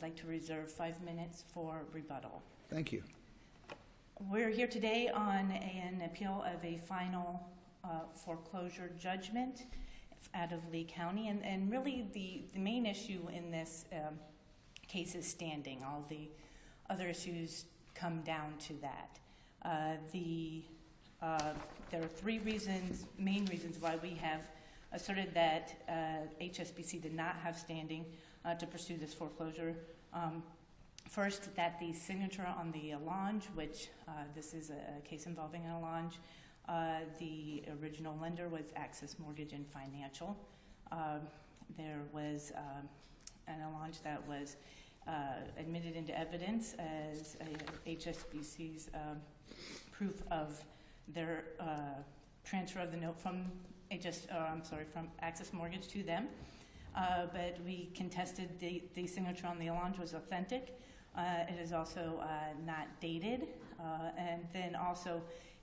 like to reserve 5 minutes for rebuttal. Thank you. We're here today on an appeal of a final foreclosure judgment out of Lee County, and really the main issue in this case is standing. All the other issues come down to that. There are three main reasons why we have asserted that HSBC did not have standing to pursue this foreclosure. First, that the signature on the Allonge, which this is a case involving an Allonge, the original lender was Access Mortgage and Financial. There was an Allonge that was admitted into evidence as HSBC's proof of their transfer of the note from from Access Mortgage to them. But we contested the signature on the Allonge was authentic. It is also not dated, and then also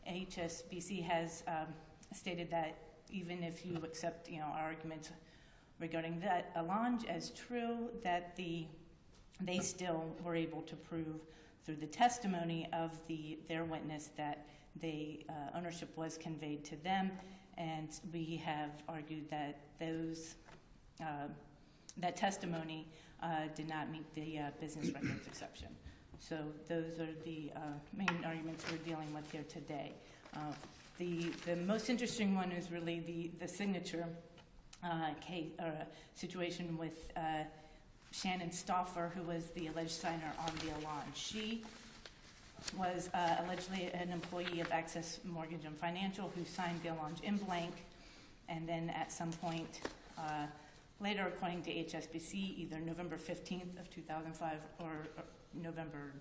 HSBC has stated that even if you accept our arguments regarding that Allonge as true, that they still were able to prove through the testimony of their witness that the ownership was conveyed to them, and we have argued that that testimony did not meet the business records exception. So those are the main arguments we're dealing with here today. The most interesting one is really the signature case or situation with Shannon Stauffer, who was the alleged signer on the Allonge. She was allegedly an employee of Access Mortgage and Financial who signed the Allonge in blank, and then at some point later, according to HSBC, either November 15th of 2005 or November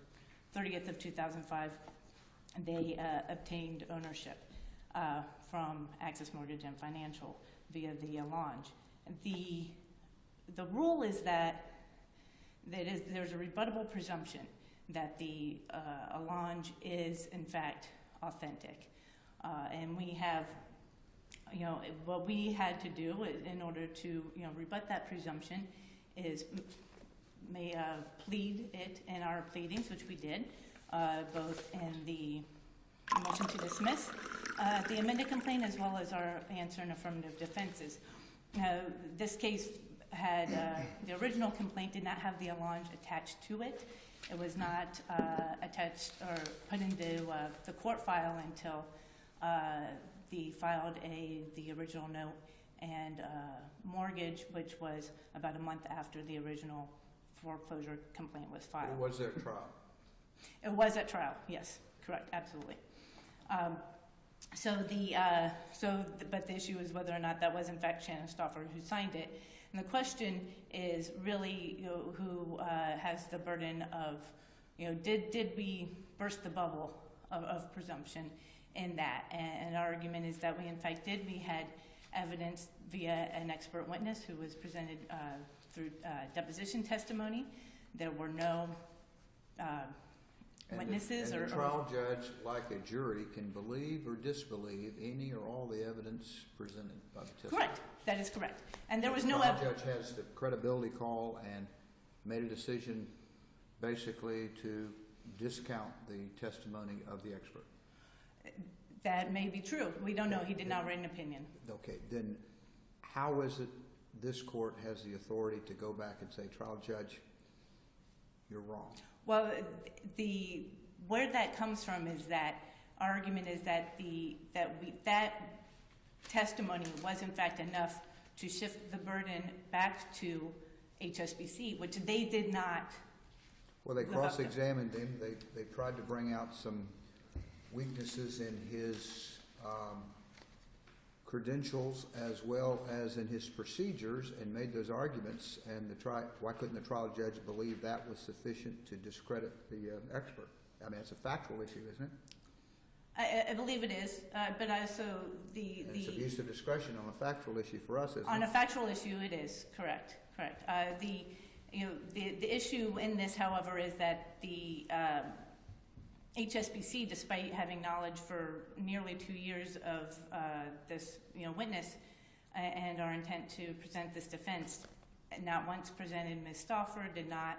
30th of 2005, they obtained ownership from Access Mortgage and Financial via the Allonge. The rule is that there's a rebuttable presumption that the Allonge is in fact authentic, and we have, what we had to do in order to rebut that presumption is plead it in our pleadings, which we did, both in the motion to dismiss, the amended complaint, as well as our answer and affirmative defenses. This case had the original complaint did not have the Allonge attached to it. It was not attached or put into the court file until they filed the original note and mortgage, which was about a month after the original foreclosure complaint was filed. Was there a trial? It was at trial, yes, correct, absolutely. But the issue is whether or not that was in fact Shannon Stauffer who signed it. And the question is really, who has the burden of, did we burst the bubble of presumption in that? And our argument is that we in fact did. We had evidence via an expert witness who was presented through deposition testimony. There were no witnesses. And the trial judge, like a jury, can believe or disbelieve any or all the evidence presented by the testimony. Correct. That is correct. And there was no evidence. The trial judge has the credibility call and made a decision basically to discount the testimony of the expert. That may be true. We don't know. He did not write an opinion. Okay. Then how is it this court has the authority to go back and say, trial judge, you're wrong? Well, where that comes from is that our argument is that that testimony was in fact enough to shift the burden back to HSBC, which they did not. Well, they cross-examined him. They tried to bring out some weaknesses in his credentials as well as in his procedures and made those arguments. And why couldn't the trial judge believe that was sufficient to discredit the expert? I mean, it's a factual issue, isn't it? I believe it is, but also it's abuse of discretion on a factual issue for us, isn't it? On a factual issue, it is correct. The issue in this, however, is that the HSBC, despite having knowledge for nearly 2 years of this witness and our intent to present this defense, not once presented Ms. Stauffer, did not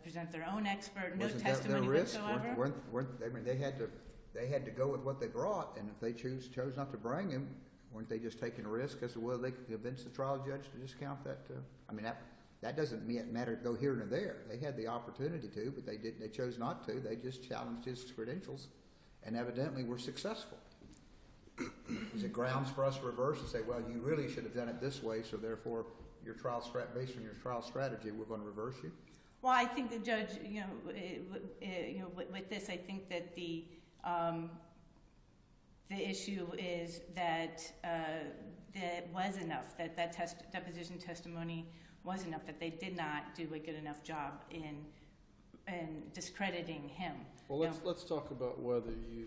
present their own expert, no Wasn't that testimony their risk? whatsoever. I mean, they had to go with what they brought, and if they chose not to bring him, weren't they just taking a risk as to whether they could convince the trial judge to discount that? I mean, that doesn't matter to go here and there. They had the opportunity to, but they chose not to. They just challenged his credentials, and evidently were successful. Is it grounds for us to reverse and say, well, you really should have done it this way, so therefore, based on your trial strategy, we're going to reverse you? Well, I think the judge, with this, I think that the issue is that that was enough, that deposition testimony was enough, that they did not do a good enough job in discrediting him. Well, let's talk about whether you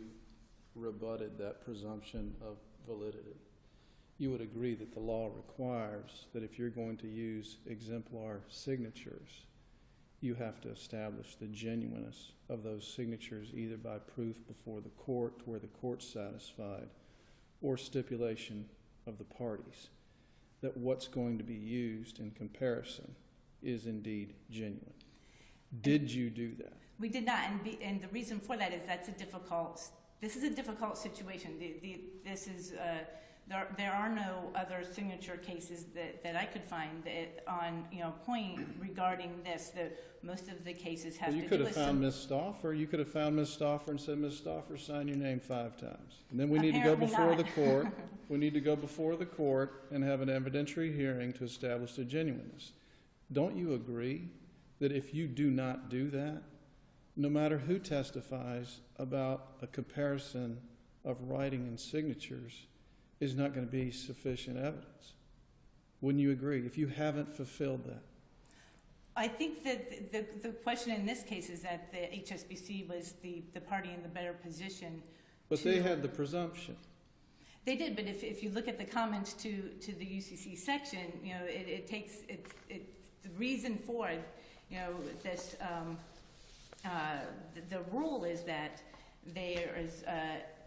rebutted that presumption of validity. You would agree that the law requires that if you're going to use exemplar signatures, you have to establish the genuineness of those signatures either by proof before the court where the court's satisfied or stipulation of the parties that what's going to be used in comparison is indeed genuine. Did you do that? We did not, and the reason for that is this is a difficult situation. There are no other signature cases that I could find that on point regarding this. Most of the cases have to do with. You could have found Ms. Stauffer. You could have found Ms. Stauffer and said, Ms. Stauffer, sign your name 5 times. And then we need to go before the court. We need to go before the court and have an evidentiary hearing to establish the genuineness. Don't you agree that if you do not do that, no matter who testifies about a comparison of writing and signatures, is not going to be sufficient evidence? Wouldn't you agree if you haven't fulfilled that? I think that the question in this case is that the HSBC was the party in the better position. But they had the presumption. They did, but if you look at the comments to the UCC section, the reason for this. The rule is that there is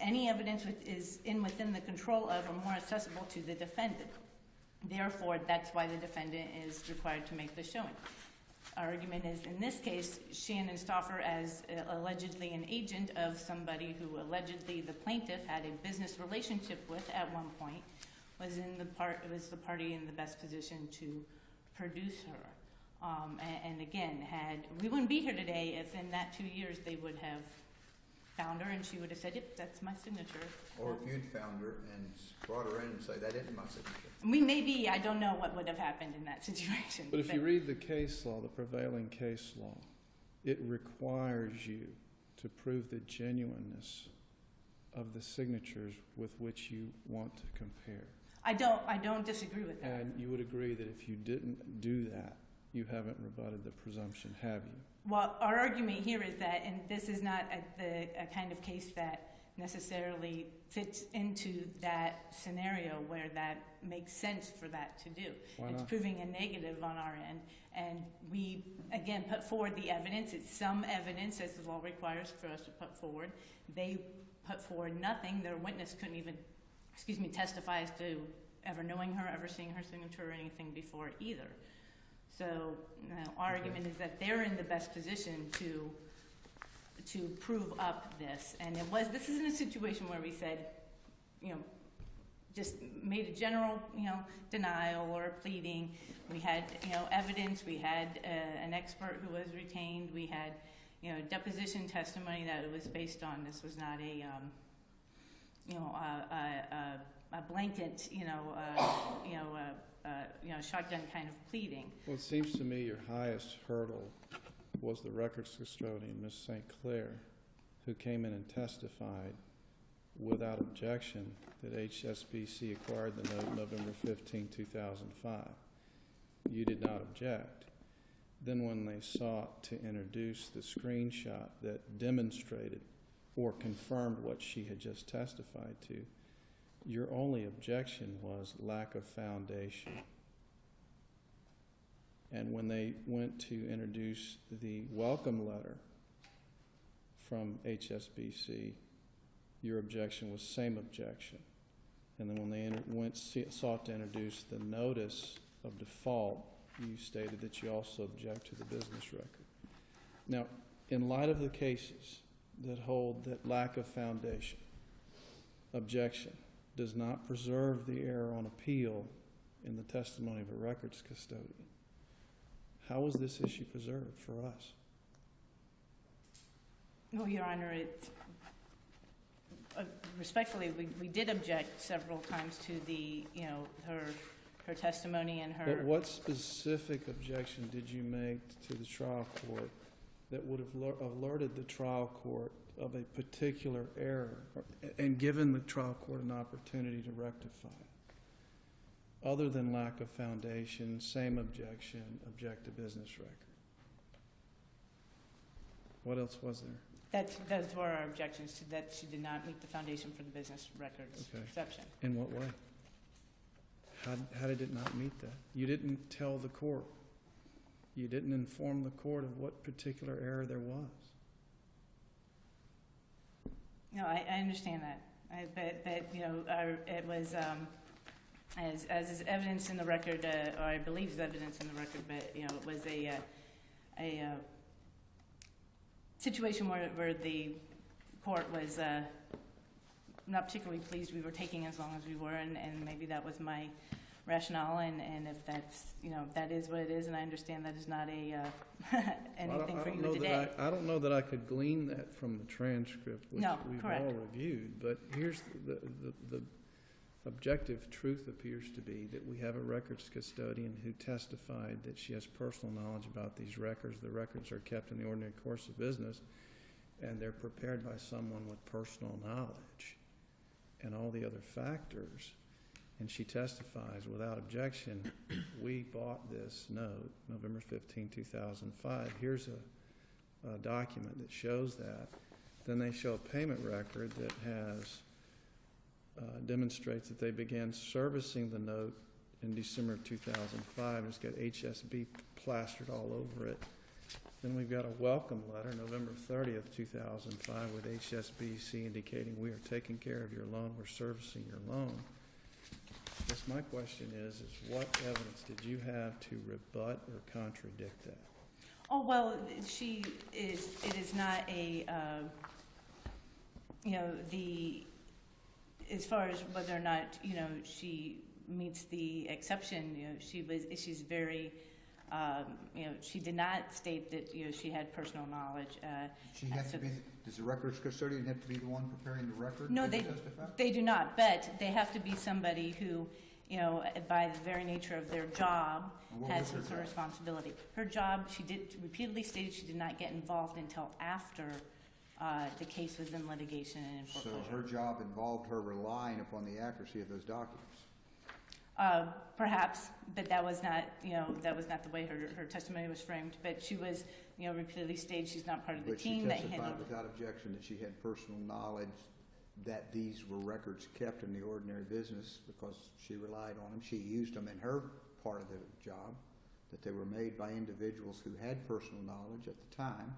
any evidence is within the control of or more accessible to the defendant. Therefore, that's why the defendant is required to make the showing. Our argument is, in this case, Shannon Stauffer, as allegedly an agent of somebody who allegedly the plaintiff had a business relationship with at one point, was the party in the best position to produce her. And again, we wouldn't be here today if in that 2 years they would have found her and she would have said, yep, that's my signature. Or if you'd found her and brought her in and say, that isn't my signature. I don't know what would have happened in that situation. But if you read the case law, the prevailing case law, it requires you to prove the genuineness of the signatures with which you want to compare. I don't disagree with that. And you would agree that if you didn't do that, you haven't rebutted the presumption, have you? Well, our argument here is that, and this is not a kind of case that necessarily fits into that scenario where that makes sense for that to do. Why it's not? Proving a negative on our end, and we, again, put forward the evidence. It's some evidence, as the law requires for us to put forward. They put forward nothing. Their witness couldn't even, testify as to ever knowing her, ever seeing her signature or anything before either. So our argument is that they're in the best position to prove up this. And this isn't a situation where we said, just made a general, denial or pleading. We had, evidence. We had an expert who was retained. We had, deposition testimony that it was based on. This was not a blanket, shotgun kind of pleading. Well, it seems to me your highest hurdle was the records custodian, Ms. St. Clair, who came in and testified without objection that HSBC acquired the note November 15, 2005. You did not object. Then when they sought to introduce the screenshot that demonstrated or confirmed what she had just testified to, your only objection was lack of foundation. And when they went to introduce the welcome letter from HSBC, your objection was same objection. And then when they sought to introduce the notice of default you stated that you also object to the business record. Now, in light of the cases that hold that lack of foundation, objection does not preserve the error on appeal in the testimony of a records custodian, how was this issue preserved for us? Well, Your Honor, respectfully, we did object several times to the, her testimony and her. But what specific objection did you make to the trial court that would have alerted the trial court of a particular error and given the trial court an opportunity to rectify it? Other than lack of foundation, same objection, object to business record. What else was there? Those were our objections to that she did not meet the foundation for the business records exception. In what way? How did it not meet that? You didn't tell the court. You didn't inform the court of what particular error there was. No, I understand that. But it was, as is evidence in the record, or I believe is evidence in the record, but, it was a situation where the court was not particularly pleased we were taking as long as we were, and maybe that was my rationale, and if that's, that is what it is, and I understand that is not anything for you today. I don't know that I could glean that from the transcript, which we've all reviewed, but here's the objective truth appears to be that we have a records custodian who testified that she has personal knowledge about these records. The records are kept in the ordinary course of business, and they're prepared by someone with personal knowledge and all the other factors. And she testifies without objection, we bought this note November 15, 2005. Here's a document that shows that. Then they show a payment record that has demonstrates that they began servicing the note in December of 2005. It's got HSB plastered all over it. Then we've got a welcome letter, November 30th, 2005, with HSBC indicating we are taking care of your loan, we're servicing your loan. I guess my question is what evidence did you have to rebut or contradict that? Oh, well, it is not a, as far as whether or not, she meets the exception, she's very, she did not state that, she had personal knowledge. She has to be, does the records custodian have to be the one preparing the record? No, they do not, but they have to be somebody who, by the very nature of their job, has some sort of responsibility. Her job, she did repeatedly stated she did not get involved until after the case was in litigation and in foreclosure. So her job involved her relying upon the accuracy of those documents? Perhaps, but that was not, that was not the way her testimony was framed. But she was, repeatedly stated she's not part of the team that handled. But she testified without objection that she had personal knowledge that these were records kept in the ordinary business because she relied on them. She used them in her part of the job, that they were made by individuals who had personal knowledge at the time.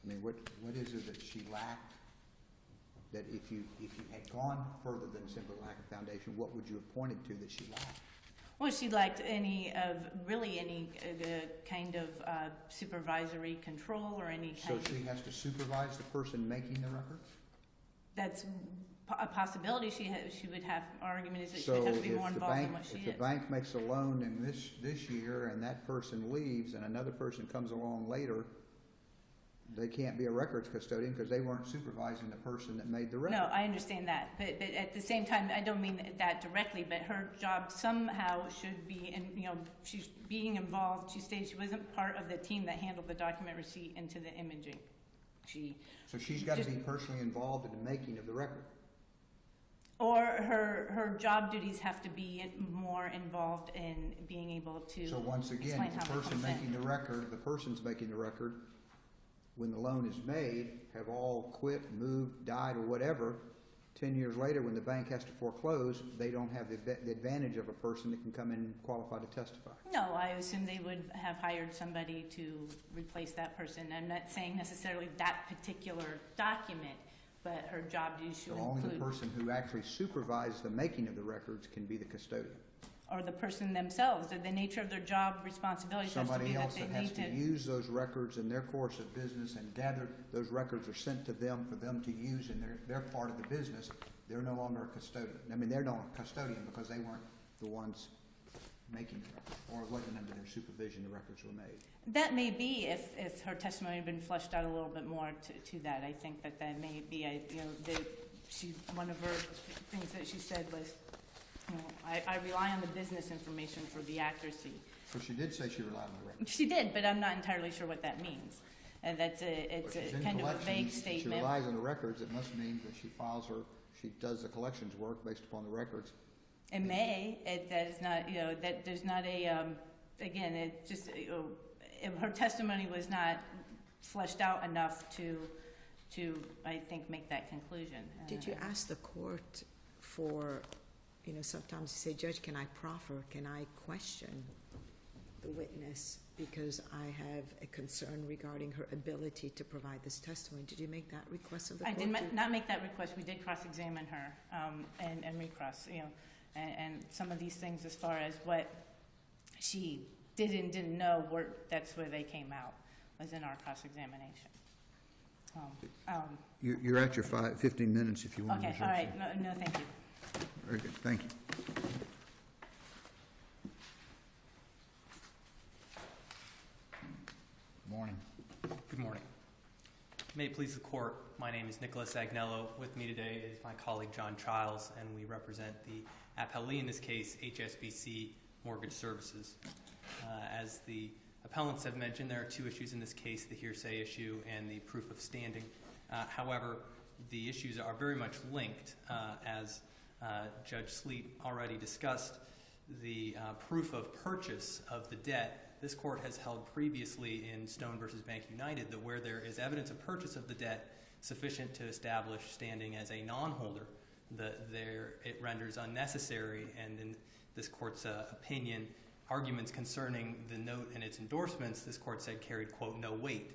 I mean, what is it that she lacked? That if you had gone further than simply lack of foundation, what would you have pointed to that she lacked? Well, she lacked any kind of supervisory control or any kind of... So she has to supervise the person making the records? That's a possibility. She would have, our argument is that she would have to be more involved than what she is. If the bank makes a loan in this year and that person leaves and another person comes along later, they can't be a records custodian because they weren't supervising the person that made the record. No, I understand that. But at the same time, I don't mean that directly, but her job somehow should be, and she's being involved. She stated she wasn't part of the team that handled the document receipt into the imaging. So she's got to be personally involved in the making of the record. Or her job duties have to be more involved in being able to. So once again, the person making the record, the person's making the record, when the loan is made, have all quit, moved, died, or whatever. 10 years later, when the bank has to foreclose, they don't have the advantage of a person that can come in and qualify to testify. No, I assume they would have hired somebody to replace that person. I'm not saying necessarily that particular document, but her job duties should include... Only the person who actually supervised the making of the records can be the custodian. or the person themselves, or the nature of their job responsibilities has to Somebody be that else they that has need to to. use those records in their course of business and gather, those records are sent to them for them to use in their part of the business. They're no longer a custodian. I mean, they're not a custodian because they weren't the ones making the record, or it wasn't under their supervision the records were made. That may be if her testimony had been fleshed out a little bit more to that. I think that may be, one of her things that she said was, I rely on the business information for the accuracy. So she did say she relied on the records. She did, but I'm not entirely sure what that means. And it's But she's a in kind of a collections. vague She statement. relies on the records. It must mean that she does the collections work based upon the records. It may, that is not, that there's not a, again, it just, her testimony was not fleshed out enough to, I think, make that conclusion. Did you ask the court for, sometimes you say, Judge, can I proffer, can I question the witness because I have a concern regarding her ability to provide this testimony? Did you make that request of the court? I did not make that request. We did cross-examine her and recross, and some of these things as far as what she did and didn't know, that's where they came out, was in our cross-examination. You're at your 15 minutes if you want to Okay, reserve all right. some. No, thank you. Very good, thank you. Morning. Good morning. May it please the court, my name is Nicholas Agnello. With me today is my colleague John Childs, and we represent the appellee in this case, HSBC Mortgage Services. As the appellants have mentioned, there are two issues in this case, the hearsay issue and the proof of standing. However, the issues are very much linked. As Judge Sleet already discussed, the proof of purchase of the debt, this court has held previously in Stone v. Bank United that where there is evidence of purchase of the debt sufficient to establish standing as a non-holder, it renders unnecessary, and in this court's opinion, arguments concerning the note and its endorsements, this court said carried, quote, no weight,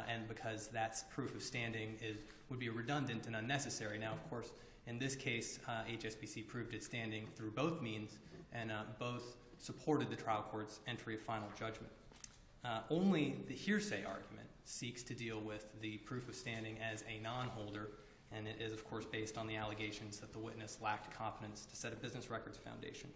and because that's proof of standing would be redundant and unnecessary. Now, of course, in this case, HSBC proved its standing through both means, and both supported the trial court's entry of final judgment. Only the hearsay argument seeks to deal with the proof of standing as a non-holder, and it is, of course, based on the allegations that the witness lacked competence to set a business records foundation.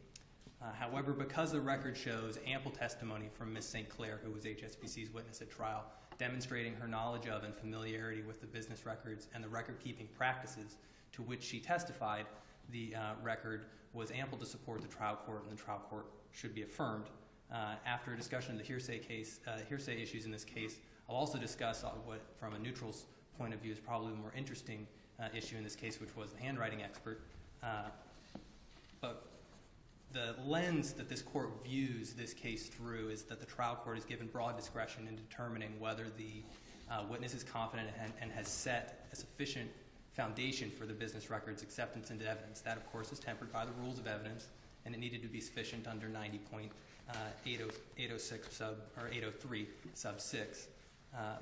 However, because the record shows ample testimony from Ms. St. Clair, who was HSBC's witness at trial, demonstrating her knowledge of and familiarity with the business records and the record-keeping practices to which she testified, the record was ample to support the trial court, and the trial court should be affirmed. After a discussion of the hearsay issues in this case, I'll also discuss what, from a neutral's point of view, is probably the more interesting issue in this case, which was the handwriting expert. But the lens that this court views this case through is that the trial court is given broad discretion in determining whether the witness is competent and has set a sufficient foundation for the business records acceptance into evidence. That, of course, is tempered by the rules of evidence, and it needed to be sufficient under 803 sub 6.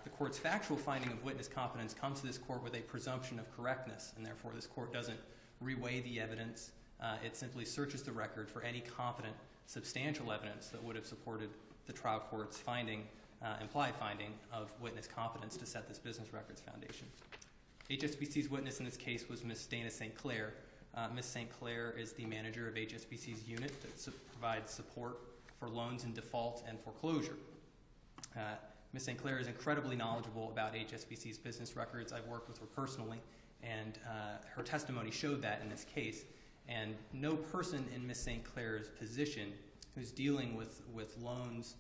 The court's factual finding of witness competence comes to this court with a presumption of correctness, and therefore this court doesn't reweigh the evidence. It simply searches the record for any competent, substantial evidence that would have supported the trial court's finding, implied finding of witness competence to set this business records foundation. HSBC's witness in this case was Ms. Dana St. Clair. Ms. St. Clair is the manager of HSBC's unit that provides support for loans in default and foreclosure. Ms. St. Clair is incredibly knowledgeable about HSBC's business records. I've worked with her personally, and her testimony showed that in this case. And no person in Ms. St. Clair's position who's dealing with loans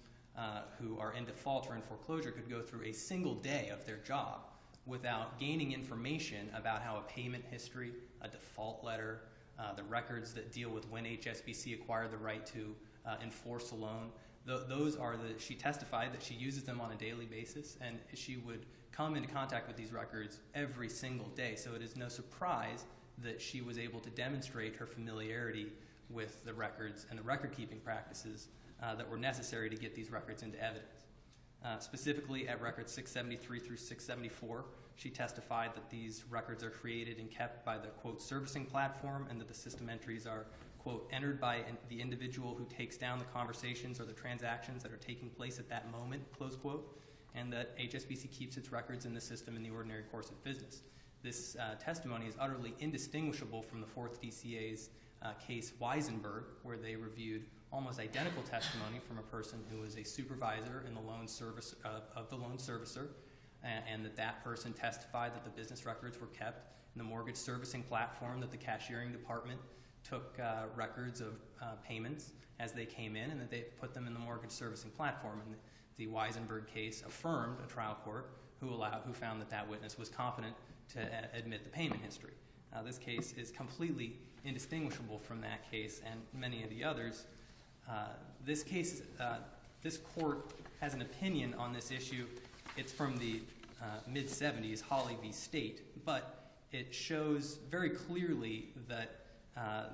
who are in default or in foreclosure could go through a single day of their job without gaining information about how a payment history, a default letter, the records that deal with when HSBC acquired the right to enforce a loan. She testified that she uses them on a daily basis, and she would come into contact with these records every single day. So it is no surprise that she was able to demonstrate her familiarity with the records and the record-keeping practices that were necessary to get these records into evidence. Specifically at records 673 through 674, she testified that these records are created and kept by the, quote, servicing platform, and that the system entries are quote, entered by the individual who takes down the conversations or the transactions that are taking place at that moment, close quote, and that HSBC keeps its records in the system in the ordinary course of business. This testimony is utterly indistinguishable from the 4th DCA's case Weisenberg, where they reviewed almost identical testimony from a person who was a supervisor in the loan service of the loan servicer, and that person testified that the business records were kept in the mortgage servicing platform, that the cashiering department took records of payments as they came in, and that they put them in the mortgage servicing platform. And the Weisenberg case affirmed a trial court who found that witness was competent to admit the payment history. This case is completely indistinguishable from that case and many of the others. This court has an opinion on this issue. It's from the mid-70s, Hawley v. State, but it shows very clearly that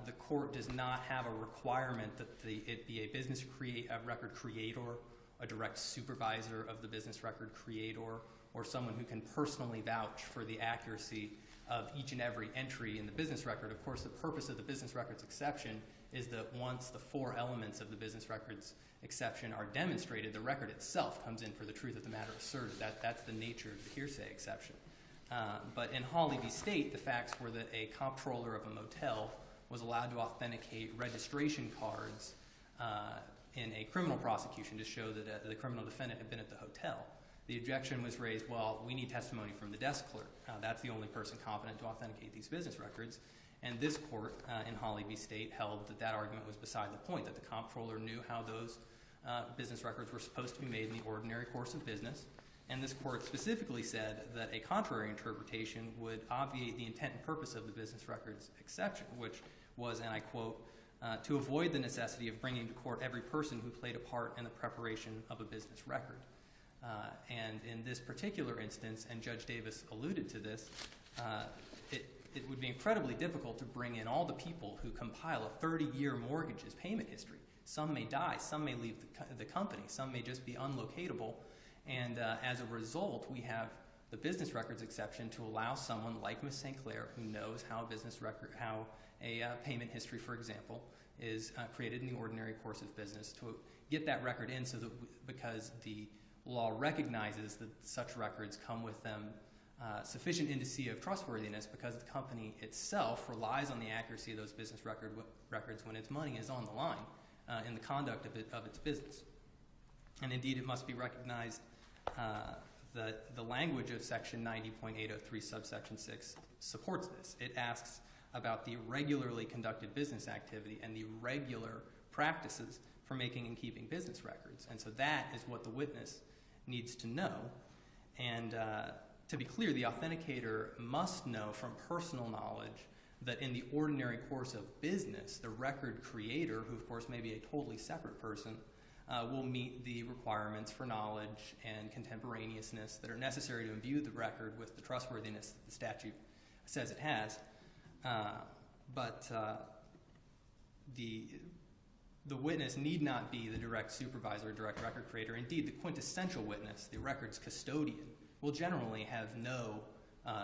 the court does not have a requirement that it be a record creator, a direct supervisor of the business record creator, or someone who can personally vouch for the accuracy of each and every entry in the business record. Of course, the purpose of the business records exception is that once the 4 elements of the business records exception are demonstrated, the record itself comes in for the truth of the matter asserted. That's the nature of the hearsay exception. But in Hawley v. State, the facts were that a comptroller of a motel was allowed to authenticate registration cards in a criminal prosecution to show that the criminal defendant had been at the hotel. The objection was raised, well, we need testimony from the desk clerk. That's the only person competent to authenticate these business records. And this court in Hawley v. State held that argument was beside the point, that the comptroller knew how those business records were supposed to be made in the ordinary course of business. And this court specifically said that a contrary interpretation would obviate the intent and purpose of the business records exception, which was, and I quote, to avoid the necessity of bringing to court every person who played a part in the preparation of a business record. And in this particular instance, and Judge Davis alluded to this, it would be incredibly difficult to bring in all the people who compile a 30-year mortgage's payment history. Some may die, some may leave the company, some may just be unlocatable, and as a result, we have the business records exception to allow someone like Ms. St. Clair, who knows how a payment history, for example, is created in the ordinary course of business, to get that record in, so that because the law recognizes that such records come with them sufficient indicia of trustworthiness, because the company itself relies on the accuracy of those business records when its money is on the line in the conduct of its business. And indeed, it must be recognized that the language of Section 90.803 subsection 6 supports this. It asks about the regularly conducted business activity and the regular practices for making and keeping business records. And so that is what the witness needs to know. And to be clear, the authenticator must know from personal knowledge that in the ordinary course of business, the record creator, who of course may be a totally separate person, will meet the requirements for knowledge and contemporaneousness that are necessary to imbue the record with the trustworthiness that the statute says it has. But the witness need not be the direct supervisor or direct record creator. Indeed, the quintessential witness, the record's custodian, will generally have no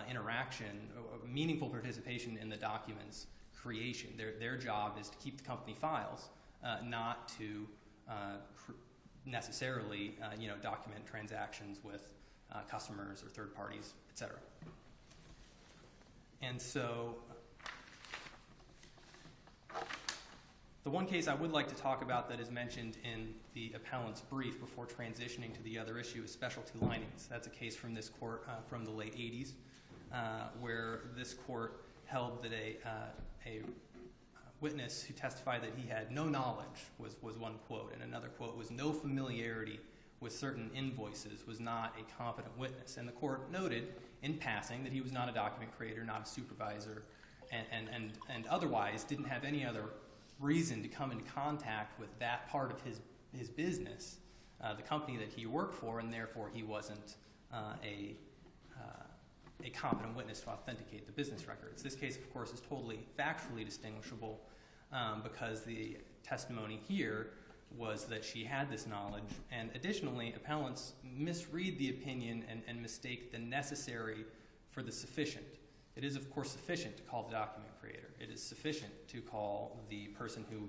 interaction or meaningful participation in the document's creation. Their job is to keep the company files, not to necessarily document transactions with customers or third parties, etc. And so the one case I would like to talk about that is mentioned in the appellant's brief before transitioning to the other issue is specialty linings. That's a case from this court from the late 80s where this court held that a witness who testified that he had no knowledge was one quote, and another quote was no familiarity with certain invoices was not a competent witness. And the court noted in passing that he was not a document creator, not a supervisor, and otherwise didn't have any other reason to come into contact with that part of his business, the company that he worked for, and therefore he wasn't a competent witness to authenticate the business records. This case, of course, is totally factually distinguishable because the testimony here was that she had this knowledge, and additionally, appellants misread the opinion and mistake the necessary for the sufficient. It is, of course, sufficient to call the document creator. It is sufficient to call the person who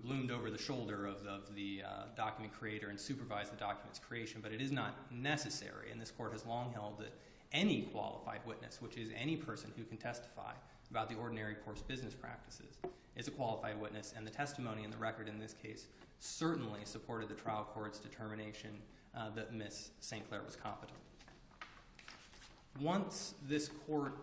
loomed over the shoulder of the document creator and supervised the document's creation, but it is not necessary, and this court has long held that any qualified witness, which is any person who can testify about the ordinary course business practices, is a qualified witness, and the testimony in the record in this case certainly supported the trial court's determination that Ms. St. Clair was competent. Once this court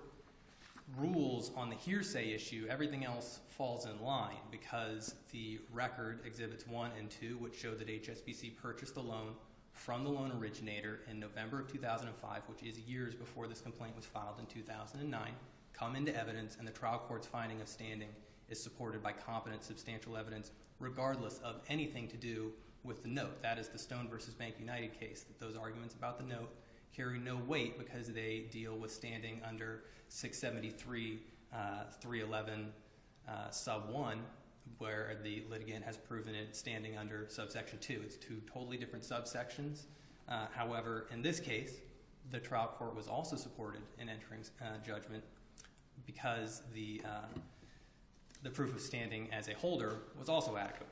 rules on the hearsay issue, everything else falls in line because the record exhibits 1 and 2, which show that HSBC purchased the loan from the loan originator in November of 2005, which is years before this complaint was filed in 2009, come into evidence, and the trial court's finding of standing is supported by competent substantial evidence regardless of anything to do with the note. That is the Stone versus Bank United case, that those arguments about the note carry no weight because they deal with standing under 673, 311, sub 1, where the litigant has proven it standing under subsection 2. It's 2 totally different subsections. However, in this case, the trial court was also supported in entering judgment because the proof of standing as a holder was also adequate.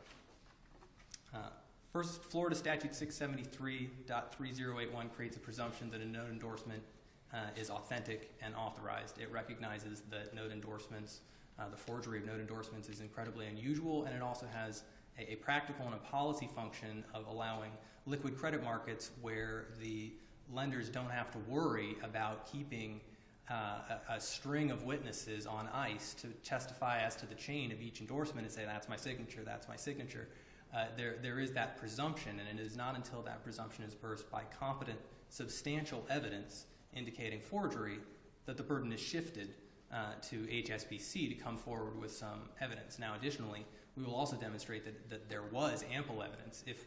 First, Florida Statute 673.3081 creates a presumption that a note endorsement is authentic and authorized. It recognizes that note endorsements, the forgery of note endorsements is incredibly unusual, and it also has a practical and a policy function of allowing liquid credit markets where the lenders don't have to worry about keeping a string of witnesses on ice to testify as to the chain of each endorsement and say, that's my signature, that's my signature. There is that presumption, and it is not until that presumption is burst by competent, substantial evidence indicating forgery that the burden is shifted to HSBC to come forward with some evidence. Now, additionally, we will also demonstrate that there was ample evidence if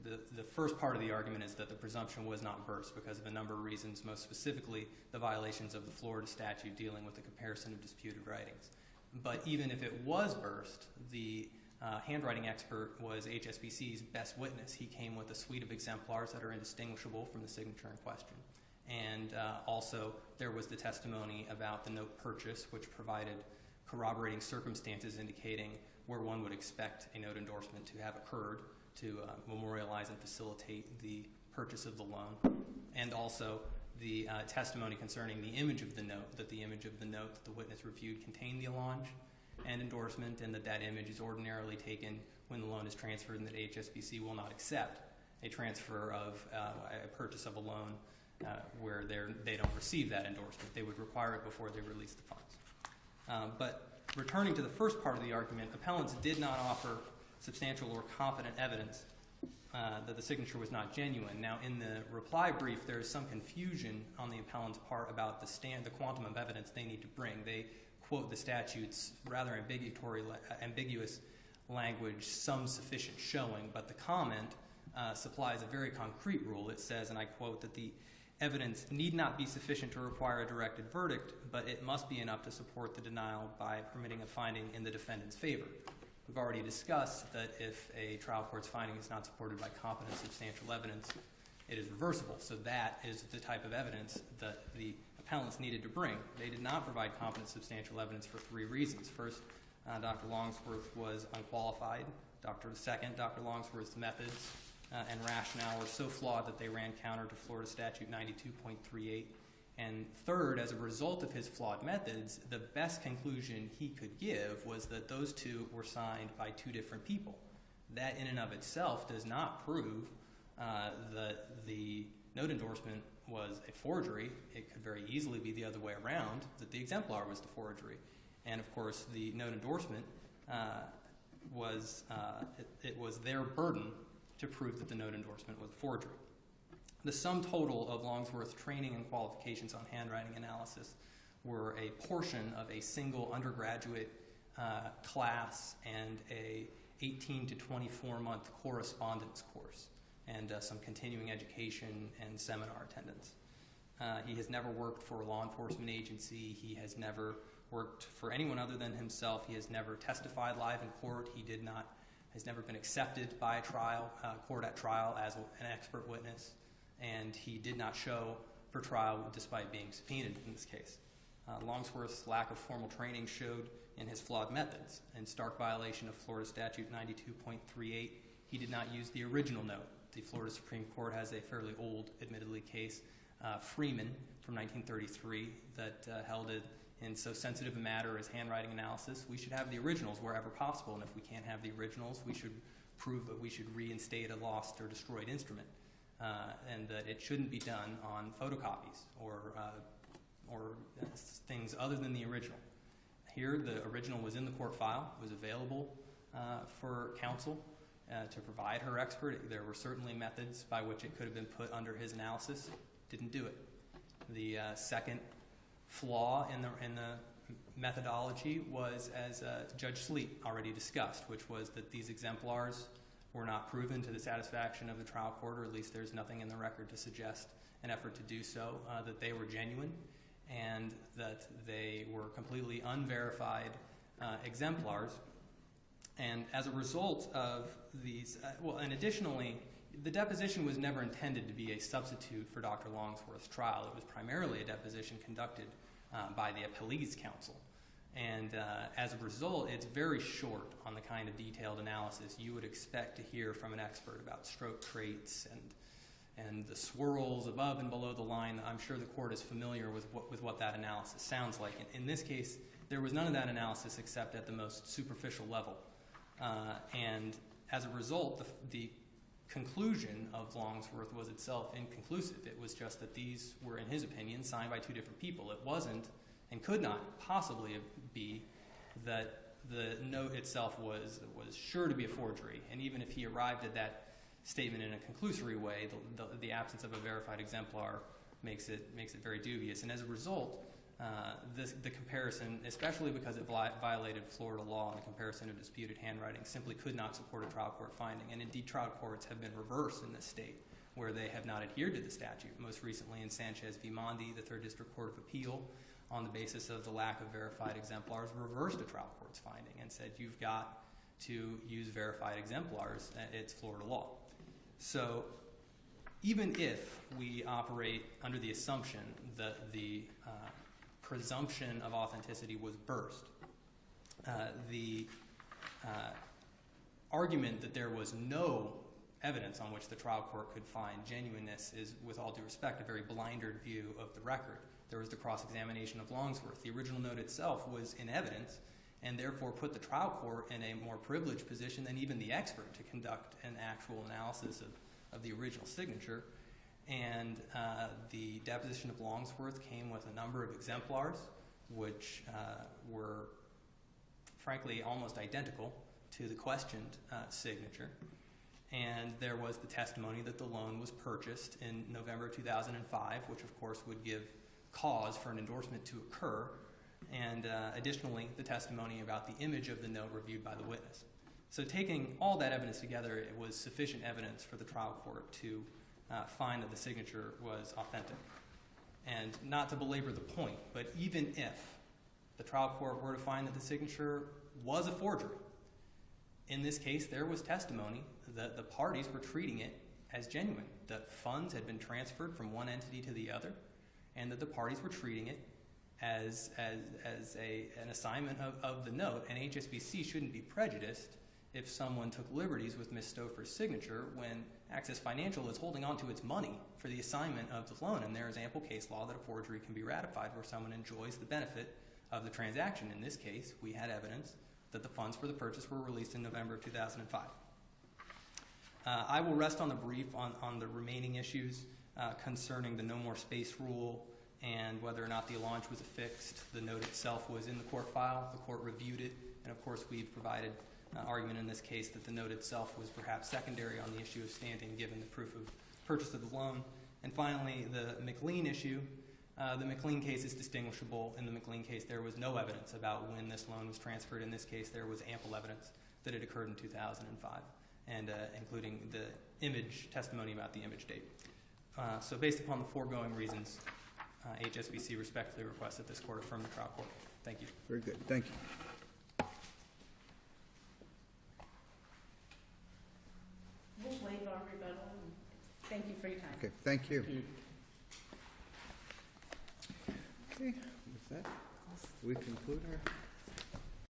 the first part of the argument is that the presumption was not burst because of a number of reasons, most specifically the violations of the Florida statute dealing with the comparison of disputed writings. But even if it was burst, the handwriting expert was HSBC's best witness. He came with a suite of exemplars that are indistinguishable from the signature in question. And also there was the testimony about the note purchase, which provided corroborating circumstances indicating where one would expect a note endorsement to have occurred to memorialize and facilitate the purchase of the loan. And also the testimony concerning the image of the note, that the image of the note that the witness reviewed contained the allonge and endorsement, and that image is ordinarily taken when the loan is transferred, and that HSBC will not accept a transfer of a purchase of a loan where they don't receive that endorsement. They would require it before they release the funds. But returning to the first part of the argument, appellants did not offer substantial or competent evidence that the signature was not genuine. Now, in the reply brief, there is some confusion on the appellant's part about the quantum of evidence they need to bring. They quote the statute's rather ambiguous language, some sufficient showing, but the comment supplies a very concrete rule. It says, and I quote, that the evidence need not be sufficient to require a directed verdict, but it must be enough to support the denial by permitting a finding in the defendant's favor. We've already discussed that if a trial court's finding is not supported by competent substantial evidence, it is reversible. So that is the type of evidence that the appellants needed to bring. They did not provide competent substantial evidence for 3 reasons. First, Dr. Longsworth was unqualified. Second, Dr. Longsworth's methods and rationale were so flawed that they ran counter to Florida Statute 92.38. And third, as a result of his flawed methods, the best conclusion he could give was that those 2 were signed by 2 different people. That in and of itself does not prove that the note endorsement was a forgery. It could very easily be the other way around, that the exemplar was the forgery. And of course, the note endorsement was their burden to prove that the note endorsement was a forgery. The sum total of Longsworth's training and qualifications on handwriting analysis were a portion of a single undergraduate class and a 18 to 24 month correspondence course, and some continuing education and seminar attendance. He has never worked for a law enforcement agency. He has never worked for anyone other than himself. He has never testified live in court. He has never been accepted by a court at trial as an expert witness, and he did not show for trial despite being subpoenaed in this case. Longsworth's lack of formal training showed in his flawed methods. In stark violation of Florida Statute 92.38, he did not use the original note. The Florida Supreme Court has a fairly old, admittedly, case, Freeman from 1933, that held it in so sensitive a matter as handwriting analysis. We should have the originals wherever possible, and if we can't have the originals, we should prove that we should reinstate a lost or destroyed instrument, and that it shouldn't be done on photocopies or things other than the original. Here, the original was in the court file, was available for counsel to provide her expert. There were certainly methods by which it could have been put under his analysis. Didn't do it. The second flaw in the methodology was, as Judge Sleet already discussed, which was that these exemplars were not proven to the satisfaction of the trial court, or at least there's nothing in the record to suggest an effort to do so, that they were genuine, and that they were completely unverified exemplars. And as a result of these, and additionally, the deposition was never intended to be a substitute for Dr. Longsworth's trial. It was primarily a deposition conducted by the Appellee's counsel. And as a result, it's very short on the kind of detailed analysis you would expect to hear from an expert about stroke traits and the swirls above and below the line. I'm sure the court is familiar with what that analysis sounds like. In this case, there was none of that analysis except at the most superficial level. And as a result, the conclusion of Longsworth was itself inconclusive. It was just that these were, in his opinion, signed by two different people. It wasn't, and could not possibly be, that the note itself was sure to be a forgery. And even if he arrived at that statement in a conclusory way, the absence of a verified exemplar makes it very dubious. And as a result, the comparison, especially because it violated Florida law and the comparison of disputed handwriting, simply could not support a trial court finding. And indeed, trial courts have been reversed in this state, where they have not adhered to the statute. Most recently in Sanchez v. Mondi, the Third District Court of Appeal, on the basis of the lack of verified exemplars, reversed a trial court's finding and said, you've got to use verified exemplars. It's Florida law. So even if we operate under the assumption that the presumption of authenticity was burst, the argument that there was no evidence on which the trial court could find genuineness is, with all due respect, a very blinded view of the record. There was the cross-examination of Longsworth. The original note itself was in evidence, and therefore put the trial court in a more privileged position than even the expert to conduct an actual analysis of the original signature. And the deposition of Longsworth came with a number of exemplars, which were, frankly, almost identical to the questioned signature. And there was the testimony that the loan was purchased in November 2005, which of course would give cause for an endorsement to occur. And additionally, the testimony about the image of the note reviewed by the witness. So taking all that evidence together, it was sufficient evidence for the trial court to find that the signature was authentic. And not to belabor the point, but even if the trial court were to find that the signature was a forgery, in this case there was testimony that the parties were treating it as genuine, that funds had been transferred from one entity to the other, and that the parties were treating it as an assignment of the note. And HSBC shouldn't be prejudiced if someone took liberties with Ms. Stouffer's signature when Access Financial is holding on to its money for the assignment of the loan. And there is ample case law that a forgery can be ratified where someone enjoys the benefit of the transaction. In this case, we had evidence that the funds for the purchase were released in November of 2005. I will rest on the brief on the remaining issues concerning the no more space rule and whether or not the Allonge was affixed. The note itself was in the court file. The court reviewed it. And of course, we've provided argument in this case that the note itself was perhaps secondary on the issue of standing given the proof of purchase of the loan. And finally, the McLean issue. The McLean case is distinguishable. In the McLean case, there was no evidence about when this loan was transferred. In this case, there was ample evidence that it occurred in 2005, and including the image testimony about the image date. So based upon the foregoing reasons, HSBC respectfully requests that this court affirm the trial court. Thank you. Very good. Thank you. We'll waive our rebuttal. Thank you for your time. Okay, thank you. Okay, with That, we conclude our